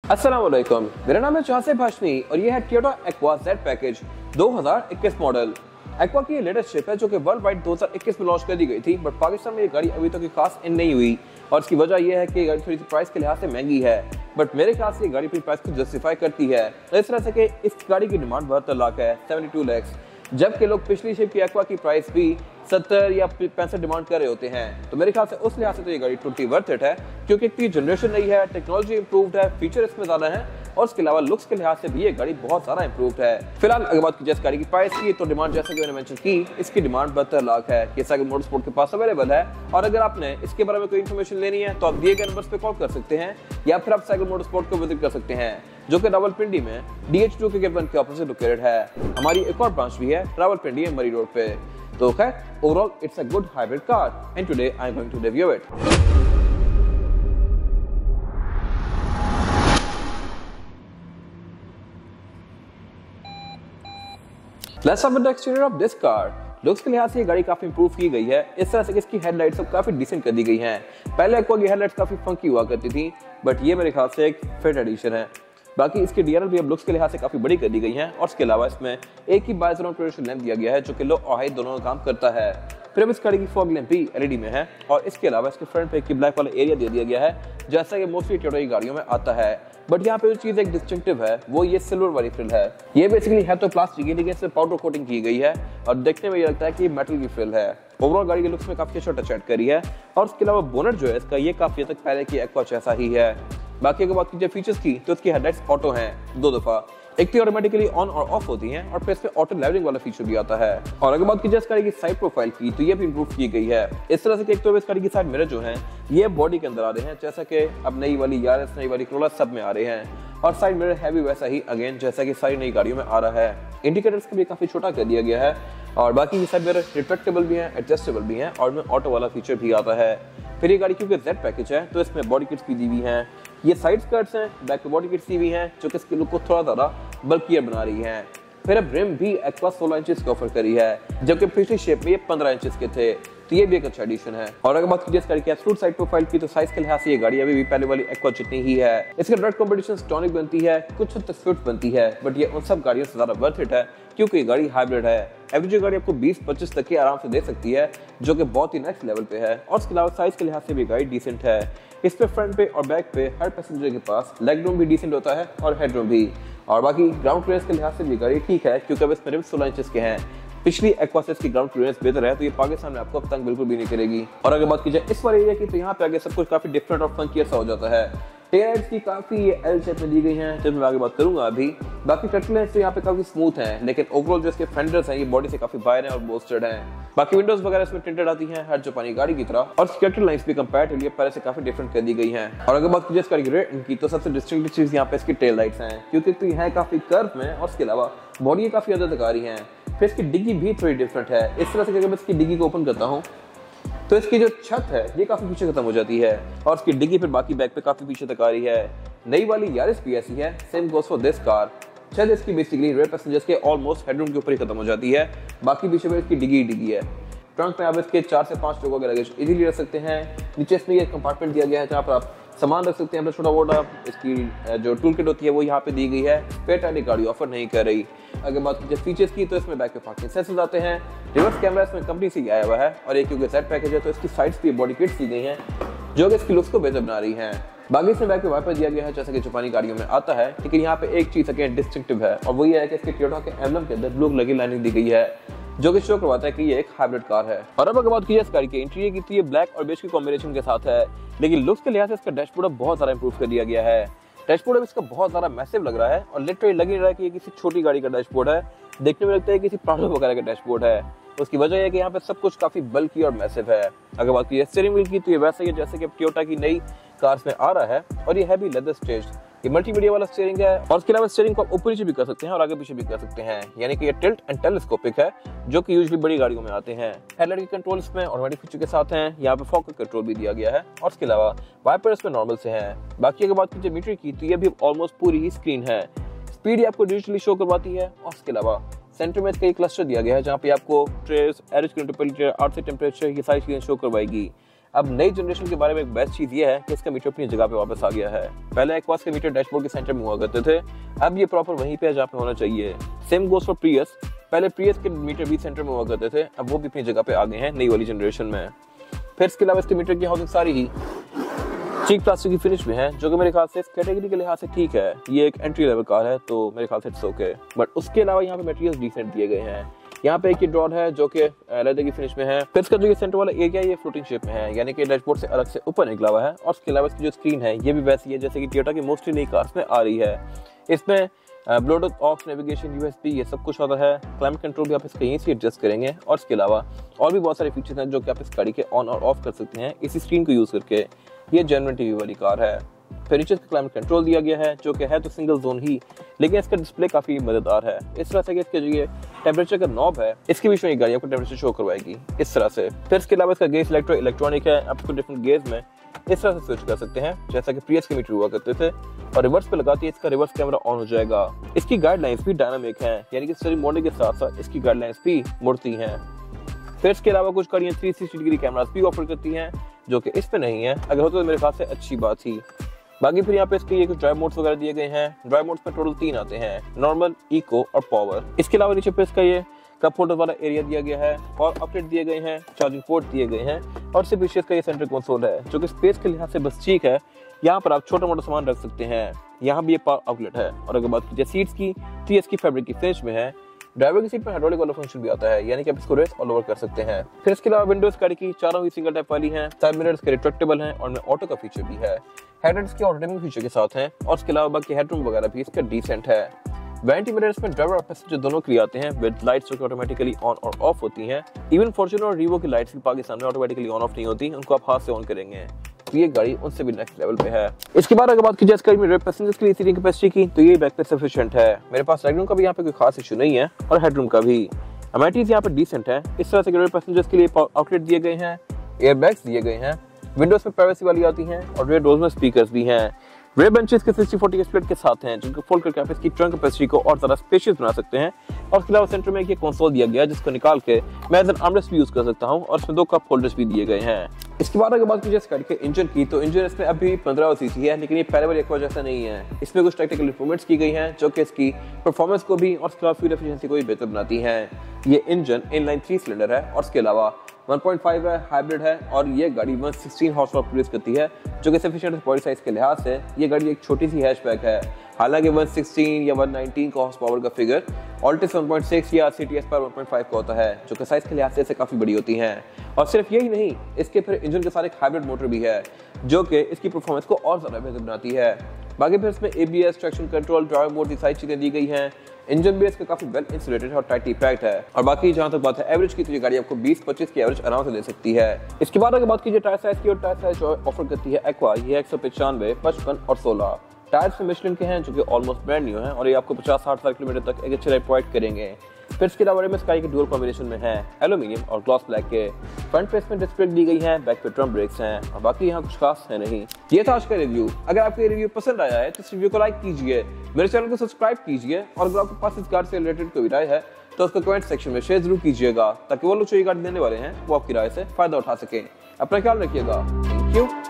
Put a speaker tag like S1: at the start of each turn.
S1: अस्सलाम वालेकुम, मेरा नाम है चासिफ हाशमी और ये है Toyota aqua Z package 2021 model. Aqua की लेटेस्ट शिप है जो कि वर्ल्ड वाइड 2021 में लॉन्च कर दी गई थी, बट पाकिस्तान में ये गाड़ी अभी तक खास इन नहीं हुई और इसकी वजह यह है कि गाड़ी थोड़ी सी प्राइस के लिहाज से महंगी है, बट मेरे ख्याल से ये गाड़ी अपनी प्राइस को जस्टिफाई करती है। इस तरह से कि इस गाड़ी की डिमांड 72 लाख है, 72 लाख, जबकि लोग पिछली शिप की एक्वा की प्राइस भी 70 या 65 डिमांड कर रहे होते हैं। तो मेरे ख्याल से उस लिहाज से तो ये गाड़ी टोटली वर्थ इट है, क्योंकि इतनी जनरेशन नई है, टेक्नोलॉजी इंप्रूव्ड है, फीचर इसमें ज्यादा है और उसके अलावा लुक्स के लिहाज से भी ये गाड़ी बहुत ज्यादा इंप्रूव्ड है। फिलहाल अगर बात की जाए इस गाड़ी की प्राइस की, तो डिमांड जैसे कि मैंने मेंशन की, इसकी डिमांड 72 लाख है। ये साइकिल मोटरस्पोर्ट के पास अवेलेबल है और अगर आपने इसके बारे में कोई इन्फॉर्मेशन लेनी है तो आप दिए गए नंबर्स पे कॉल कर सकते हैं या फिर आप साइकिल मोटरस्पोर्ट को विजिट कर सकते हैं, जो कि रावलपिंडी में DH2 के गेट 1 के ऑपोजिट लोकेटेड है। हमारी एक और ब्रांच भी है रावलपिंडी मरी रोड पे। तो खैर, overall it's a good hybrid car and today I am going to review it. Let's have the exterior of this car. Looks के लिहाज से ये गाड़ी काफी इंप्रूव की गई है। इस तरह से इसकी हेडलाइट्स सब काफी डिसेंट कर दी गई हैं। पहले एक्वा की हेडलाइट्स काफी फंकी हुआ करती थी, बट ये मेरे ख्याल से एक फिट एडिशन है। बाकी इसकी डीआरएल भी अब लुक्स के लिहाज से काफी बड़ी कर दी गई है और इसके अलावा इसमें एक ही बाइजोन प्रोजेक्शन लैंप दिया गया है जो कि लो और हाई दोनों का काम करता है। फिर अब इस गाड़ी की फॉग लैंप भी एलईडी में है और इसके अलावा इसके फ्रंट पे एक ब्लैक वाला एरिया दे दिया गया है, जैसा कि मोस्टली टोयोटा की गाड़ियों में आता है। बट यहाँ पे जो चीज एक डिस्टिंक्टिव है वो ये सिल्वर वाली फ्रिल है। ये बेसिकली है तो प्लास्टिक की, लेकिन इसमें पाउडर कोटिंग की गई है और देखने में ये लगता है कि मेटल की फ्रिल है। ओवरऑल गाड़ी के लुक्स में काफी अच्छा टच ऐड करी है और उसके अलावा बोनट जो है इसका ये काफी हद तक पहले की एक्वा जैसा ही है। बाकी अगर बात कीजिए फीचर्स की, तो इसकी हेडलाइट्स ऑटो हैं 2 दफा, एक तो ऑटोमेटिकली ऑन और ऑफ होती हैं और फिर इसमें ऑटो लेवलिंग वाला फीचर भी आता है। और अगर बात कीजिए इस गाड़ी की साइड प्रोफाइल की, तो ये भी इंप्रूव की गई है इस तरह से कि एक तो इस गाड़ी की साइड मिरर जो हैं ये बॉडी के अंदर आ रहे हैं, जैसा कि अब नई वाली यारिस, नई वाली क्रोला सब में आ रहे हैं और साइड मिरर है भी वैसा ही अगेन जैसा कि सारी नई गाड़ियों में आ रहा है। इंडिकेटर्स को भी काफी छोटा कर दिया गया है और बाकी ये साइड मिरर रिट्रैक्टेबल भी हैं, एडजस्टेबल भी हैं और इनमें ऑटो वाला फीचर भी आता है। फिर ये गाड़ी क्योंकि जेड पैकेज है तो इसमें बॉडी किट्स भी दी हुई हैं। ये साइड स्कर्ट्स हैं, बैक पे बॉडी किट्स दी हुई हैं जो कि इसके लुक को थोड़ा ज्यादा बल्कियर बना रही हैं। फिर अब रिम भी एक्वा 16 इंचेस की ऑफर करी है, जबकि पिछली शेप में ये 15 इंचेस के थे, तो ये भी एक अच्छा एडिशन है। और अगर बात कीजिए इस गाड़ी की एब्सोल्यूट साइड प्रोफाइल की, तो साइज के लिहाज से ये गाड़ी अभी भी पहले वाली एक्वा जितनी ही है। इसके रेड कॉम्पिटिशन टॉनिक बनती है, कुछ हद तक स्विफ्ट बनती है, बट ये उन सब गाड़ियों से ज्यादा वर्थ इट है क्योंकि ये गाड़ी हाइब्रिड है। एवरेज गाड़ी आपको 20-25 तक की आराम से दे सकती है, जो कि बहुत ही नेक्स्ट लेवल पे है। और इसके अलावा साइज के लिहाज से भी गाड़ी डिसेंट है। इस पे फ्रंट पे और बैक पे हर पैसेंजर के पास लेग रूम भी डिसेंट होता है और हेड रूम भी। और बाकी ग्राउंड क्लियरेंस के लिहाज से भी गाड़ी ठीक है क्योंकि अब इसमें रिम 16 इंचेस के हैं। पिछली एक्वा से इसकी ग्राउंड क्लियरेंस बेहतर है, तो ये पाकिस्तान में आपको अब तंग बिल्कुल भी नहीं करेगी। और अगर बात की जाए इस वाले एरिया की, तो यहाँ पे आगे सब कुछ काफी डिफरेंट और फंकियर सा हो जाता है। टेयर्स की काफी एल शेप में दी गई हैं, जब मैं आगे बात करूंगा अभी। बाकी टचलेस तो यहाँ पे काफी स्मूथ हैं, लेकिन ओवरऑल जो इसके फेंडर्स हैं ये बॉडी से काफी बाहर हैं और बोस्टेड हैं। बाकी विंडोज वगैरह इसमें टिंटेड आती हैं हर जापानी गाड़ी की तरह और सिक्योरिटी लाइंस भी कंपैरेटिवली पहले से काफी डिफरेंट कर दी गई हैं। और अगर बात कीजिए इस गाड़ी की रेट की, तो सबसे डिस्टिंक्टिव चीज यहाँ पे इसकी टेल लाइट्स हैं, क्योंकि तो है काफी कर्व में और इसके अलावा बॉडी काफी अंदर तक आ रही है। फिर इसकी डिग्गी भी थोड़ी डिफरेंट है। इस तरह से अगर मैं इसकी डिग्गी को ओपन करता हूँ तो इसकी जो छत है ये काफी पीछे खत्म हो जाती है और इसकी डिग्गी फिर बाकी बैक पे काफी पीछे तक आ रही है। नई वाली यारिस भी ऐसी है, same goes for this car. छत इसकी बेसिकली रेयर पैसेंजर्स के ऑलमोस्ट हेडरूम के ऊपर ही खत्म हो जाती है, बाकी पीछे में इसकी डिग्गी है। ट्रंक में आप इसके 4 से 5 लोगों के लगेज इजीली रख सकते हैं। नीचे इसमें ये कंपार्टमेंट दिया गया है जहाँ पर आप सामान रख सकते हैं अपना छोटा मोटा। इसकी जो टूल किट होती है वो यहाँ पे दी गई है। स्पेयर टायर गाड़ी ऑफर नहीं कर रही। अगर बात कीजिए फीचर्स की, तो इसमें बैक पे पार्किंग सेंसर्स आते हैं, रिवर्स कैमरा इसमें कंपनी से आया हुआ है और एक क्योंकि जेड पैकेज है तो इसकी साइड्स पे बॉडी किट्स दी गई हैं जो कि इसकी लुक्स को बेहतर बना रही हैं। बाकी इसमें बैक पे वाइपर दिया गया है जैसा कि जापानी गाड़ियों में आता है, लेकिन यहाँ पे एक चीज अगेन डिस्टिंक्टिव है और वो ये है कि इसके टोयोटा के एम्बलम के अंदर ब्लू कलर की लाइनिंग दी गई है, जो कि शो करवाता है कि ये एक हाइब्रिड कार है। और अब अगर बात कीजिए इस गाड़ी के इंटीरियर की, तो ये ब्लैक और बेज की कॉम्बिनेशन के साथ है, लेकिन लुक्स के लिहाज से इसका डैशबोर्ड बहुत ज्यादा इंप्रूव कर दिया गया है। डैशबोर्ड अब इसका बहुत ज्यादा मैसिव लग रहा है और लिटरली लग नहीं रहा है कि ये किसी छोटी गाड़ी का डैशबोर्ड है, देखने में लगता है किसी प्राडो वगैरह का डैशबोर्ड है। उसकी वजह है कि यहाँ पे सब कुछ काफी बल्की और मैसिव है। अगर बात कीजिए स्टीयरिंग व्हील की, तो ये वैसे ही जैसे कि टोयोटा की नई कार्स में आ रहा है और ये है भी लेदर स्टेज्ड। ये मल्टीमीडिया वाला स्टीयरिंग है और इसके अलावा स्टीयरिंग को आप ऊपर नीचे भी कर सकते हैं और आगे पीछे भी कर सकते हैं, यानी कि ये टिल्ट एंड टेलीस्कोपिक है, जो कि यूजुअली बड़ी गाड़ियों में आते हैं। हेडलाइट के कंट्रोल इसमें ऑटोमेटिक फीचर के साथ हैं। यहाँ पे फॉग का कंट्रोल भी दिया गया है और इसके अलावा वाइपर इसमें नॉर्मल से हैं। बाकी अगर बात कीजिए मीटर की, तो ये भी ऑलमोस्ट पूरी ही स्क्रीन है। स्पीड आपको डिजिटली शो करवाती है और इसके अलावा सेंटर में इसका एक क्लस्टर दिया गया है जहाँ पे आपको ट्रेस, एवरेज किलोमीटर पर लीटर, आउटसाइड टेम्परेचर, ये सारी चीजें शो करवाएगी। अब नई जनरेशन के बारे में एक बेस्ट चीज ये है कि इसका मीटर अपनी जगह पे वापस आ गया है। पहले एक्वास के मीटर डैशबोर्ड के सेंटर में हुआ करते थे, अब ये प्रॉपर वहीं पे जहाँ पे होना चाहिए। सेम गोस फॉर प्रियस, पहले प्रियस के मीटर भी सेंटर में हुआ करते थे, अब वो भी अपनी जगह पे आ गए हैं नई वाली जनरेशन में। फिर इसके अलावा इसके मीटर की हाउसिंग सारी ही चीक प्लास्टिक की फिनिश में है, जो कि मेरे ख्याल से इस कैटेगरी के लिहाज से ठीक है। ये एक एंट्री लेवल कार है तो मेरे ख्याल से इट्स ओके, बट उसके अलावा यहाँ पे मटेरियल्स डिसेंट दिए गए हैं। यहाँ पे एक ड्रॉर है जो कि लेदर की फिनिश में है। फिर इसका जो ये सेंटर वाला एरिया ये फ्लोटिंग शेप में है, यानी कि डैशबोर्ड से अलग से ऊपर निकला हुआ है। और उसके अलावा इसकी जो स्क्रीन है ये भी वैसी है जैसे कि टोयोटा की मोस्टली नई कार्स में आ रही है। इसमें ब्लूटूथ, ऑक्स, नेविगेशन, यूएसबी ये सब कुछ आता है। क्लाइमेट कंट्रोल भी आप इसका यहीं से एडजस्ट करेंगे। और इसके अलावा और भी बहुत सारे फीचर्स हैं जो कि आप इस गाड़ी के ऑन और ऑफ कर सकते हैं इसी स्क्रीन को यूज करके। ये जेन्युइन टीवी वाली कार है। फिर नीचे क्लाइमेट कंट्रोल दिया गया है जो कि है तो सिंगल जोन ही, लेकिन इसका डिस्प्ले काफी मजेदार है। इस तरह से कि इसके जो ये टेम्परेचर का नॉब है इसके बीच में ये गाड़ी आपको टेम्परेचर शो करवाएगी इस तरह से। फिर इसके अलावा इसका गेयर सिलेक्टर इलेक्ट्रॉनिक है, आपको डिफरेंट गेयर्स में इस तरह से स्विच कर सकते हैं जैसा कि प्रियस के मीटर हुआ करते थे। और रिवर्स पे लगाते ही इसका रिवर्स कैमरा ऑन हो जाएगा। इसकी गाइडलाइंस भी डायनामिक है, यानी कि स्टीयरिंग मोड के साथ साथ इसकी गाइडलाइंस भी मुड़ती हैं। फिर इसके अलावा कुछ गाड़ियां 360 डिग्री कैमरास भी ऑफर करती हैं जो कि इस पे नहीं है। अगर हो तो मेरे ख्याल से अच्छी बात थी। बाकी फिर यहाँ पे इसके ये कुछ ड्राइव मोड्स वगैरह दिए गए हैं। ड्राइव मोड्स में टोटल 3 आते हैं, नॉर्मल, इको और पावर। इसके अलावा नीचे पे इसका ये कप होल्डर वाला एरिया दिया गया है और आउटलेट दिए गए हैं, चार्जिंग पोर्ट दिए गए हैं। और इससे पीछे इसका ये सेंटर कंसोल है जो कि स्पेस के लिहाज से बस ठीक है। यहाँ पर आप छोटा मोटा सामान रख सकते हैं। यहाँ भी ये पावर आउटलेट है। और अगर बात कीजिए सीट्स की तो ये इसकी फैब्रिक की फिनिश में है। ड्राइवर की सीट पर हाइड्रोलिक वाला फंक्शन भी आता है, यानी कि आप इसको रेस ऑल ओवर कर सकते हैं। फिर इसके अलावा विंडोज गाड़ी की चारों ही सिंगल टाइप वाली हैं। साइड मिरर्स के रिट्रैक्टेबल हैं और ऑटो का फीचर भी है। हेडलाइट्स के ऑटो डिमिंग फीचर के साथ हैं। और इसके अलावा बाकी हेडरूम वगैरह भी इसका डिसेंट है। वैनिटी मिरर्स में ड्राइवर और पैसेंजर दोनों के लिए आते हैं विद लाइट्स जो कि ऑटोमेटिकली ऑन और ऑफ होती हैं। इवन फॉर्च्यूनर और रीवो की लाइट्स भी पाकिस्तान में ऑटोमेटिकली ऑन ऑफ नहीं होती, उनको आप हाथ से ऑन करेंगे। तो ये गाड़ी उनसे भी नेक्स्ट लेवल पे है। इसके बाद अगर बात की जाए इस गाड़ी में पैसेंजर्स के लिए सीटिंग कैपेसिटी की तो ये बैक पे सफिशिएंट है। मेरे पास लेगरूम का भी यहाँ पे कोई खास इशू नहीं है और हेडरूम का भी। अमेनिटीज यहाँ पे डिसेंट है। इस तरह से पैसेंजर्स के लिए आउटलेट दिए गए हैं, एयरबैग्स दिए गए हैं, विंडोज में प्राइवेसी वाली आती हैं और रेयर डोर्स में स्पीकर्स भी हैं। रेयर बेंचेस के 60-40 स्प्लिट के साथ हैं जिनको फोल्ड करके आप इसकी ट्रंक कैपेसिटी को और ज्यादा स्पेशियस बना सकते हैं। और इसके अलावा सेंटर में एक कंसोल दिया गया है जिसको निकाल के मैं एज एन आर्मरेस्ट भी यूज कर सकता हूं और इसमें 2 कप होल्डर्स भी दिए गए हैं। इसके बाद अगर बात कीजिए इस गाड़ी के इंजन की तो इंजन इसमें अभी 15 सीसी है, लेकिन ये पहले वाली एक्वा जैसा नहीं है। इसमें कुछ टेक्निकल इंप्रूवमेंट्स की गई हैं जो कि इसकी परफॉर्मेंस को भी और फ्यूल एफिशिएंसी को भी बेहतर बनाती हैं। ये इंजन इनलाइन 3 सिलेंडर है और इसके अलावा 1.5 है, हाइब्रिड है और ये गाड़ी 116 हॉर्स पावर प्रोड्यूस करती है जो कि सफिशिएंट बॉडी साइज के लिहाज से ये गाड़ी एक छोटी सी हैचबैक है। हालांकि 116 या 119 का हॉर्स पावर का फिगर ऑल्टिस 1.6 या सीटीएस पर 1.5 का होता है जो कि साइज के लिहाज से काफी बड़ी होती हैं। और सिर्फ यही नहीं, इसके फिर इंजन के साथ एक हाइब्रिड मोटर भी है जो कि इसकी परफॉर्मेंस को और ज्यादा बेहतर बनाती है। बाकी फिर इसमें ABS, traction control, drive mode, सारी चीजें दी गई हैं। इंजन भी इसका काफी वेल इंसुलेटेड है और टाइटली पैक्ड है। और बाकी जहां तक बात है एवरेज की तो ये गाड़ी आपको 20-25 की एवरेज आराम से दे सकती है। इसके बाद अगर बात कीजिए टायर साइज की, और टायर साइज जो ऑफर करती है एक्वा ये 195, 55 और 16 टायर्स में मिशलिन के हैं जो कि ऑलमोस्ट ब्रांड न्यू है और ये आपको 50-60 किलोमीटर तक एक अच्छी राइड प्रोवाइड करेंगे। फिर इसके अलावा में स्काई के डुअल कॉम्बिनेशन में है, एल्यूमिनियम और ग्लॉस ब्लैक के। फ्रंट फेस में डिस्क ब्रेक दी गई है, बैक पे ड्रम ब्रेक्स हैं और बाकी यहाँ कुछ खास है नहीं। ये था आज का रिव्यू। अगर आपको ये रिव्यू पसंद आया है तो इस रिव्यू को लाइक कीजिए, मेरे चैनल को सब्सक्राइब कीजिए और अगर आपके पास इस कार से रिलेटेड कोई राय है तो उसको कमेंट सेक्शन में शेयर जरूर कीजिएगा ताकि वो लोग जो ये गाड़ी देने वाले हैं वो आपकी राय से फायदा उठा सकें। अपना ख्याल रखिएगा। Thank you.